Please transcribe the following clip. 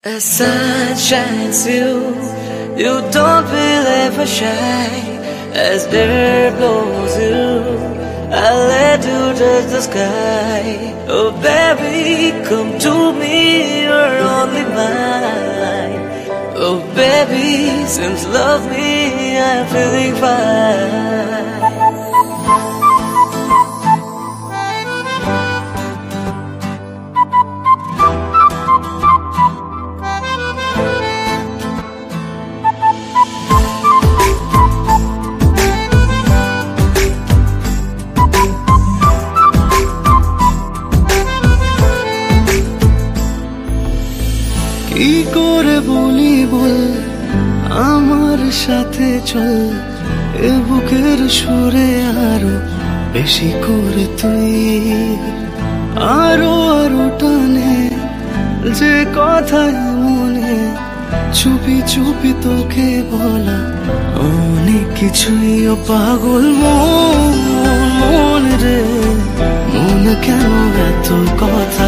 As sun shines through, you don't feel ever shy. As air blows you, I let you touch the sky. Oh baby, come to me, you're only mine. Oh baby, since love me, I'm feeling fine. কি করে বলি বল আমার সাথে চল এ বুকের সুরে আরো বেশি করে তুই আরো আরো টানে যে কথা মনে চুপি চুপি তোকে বলা অনেক কিছুই ও পাগল মন রে মন কেন এত কথা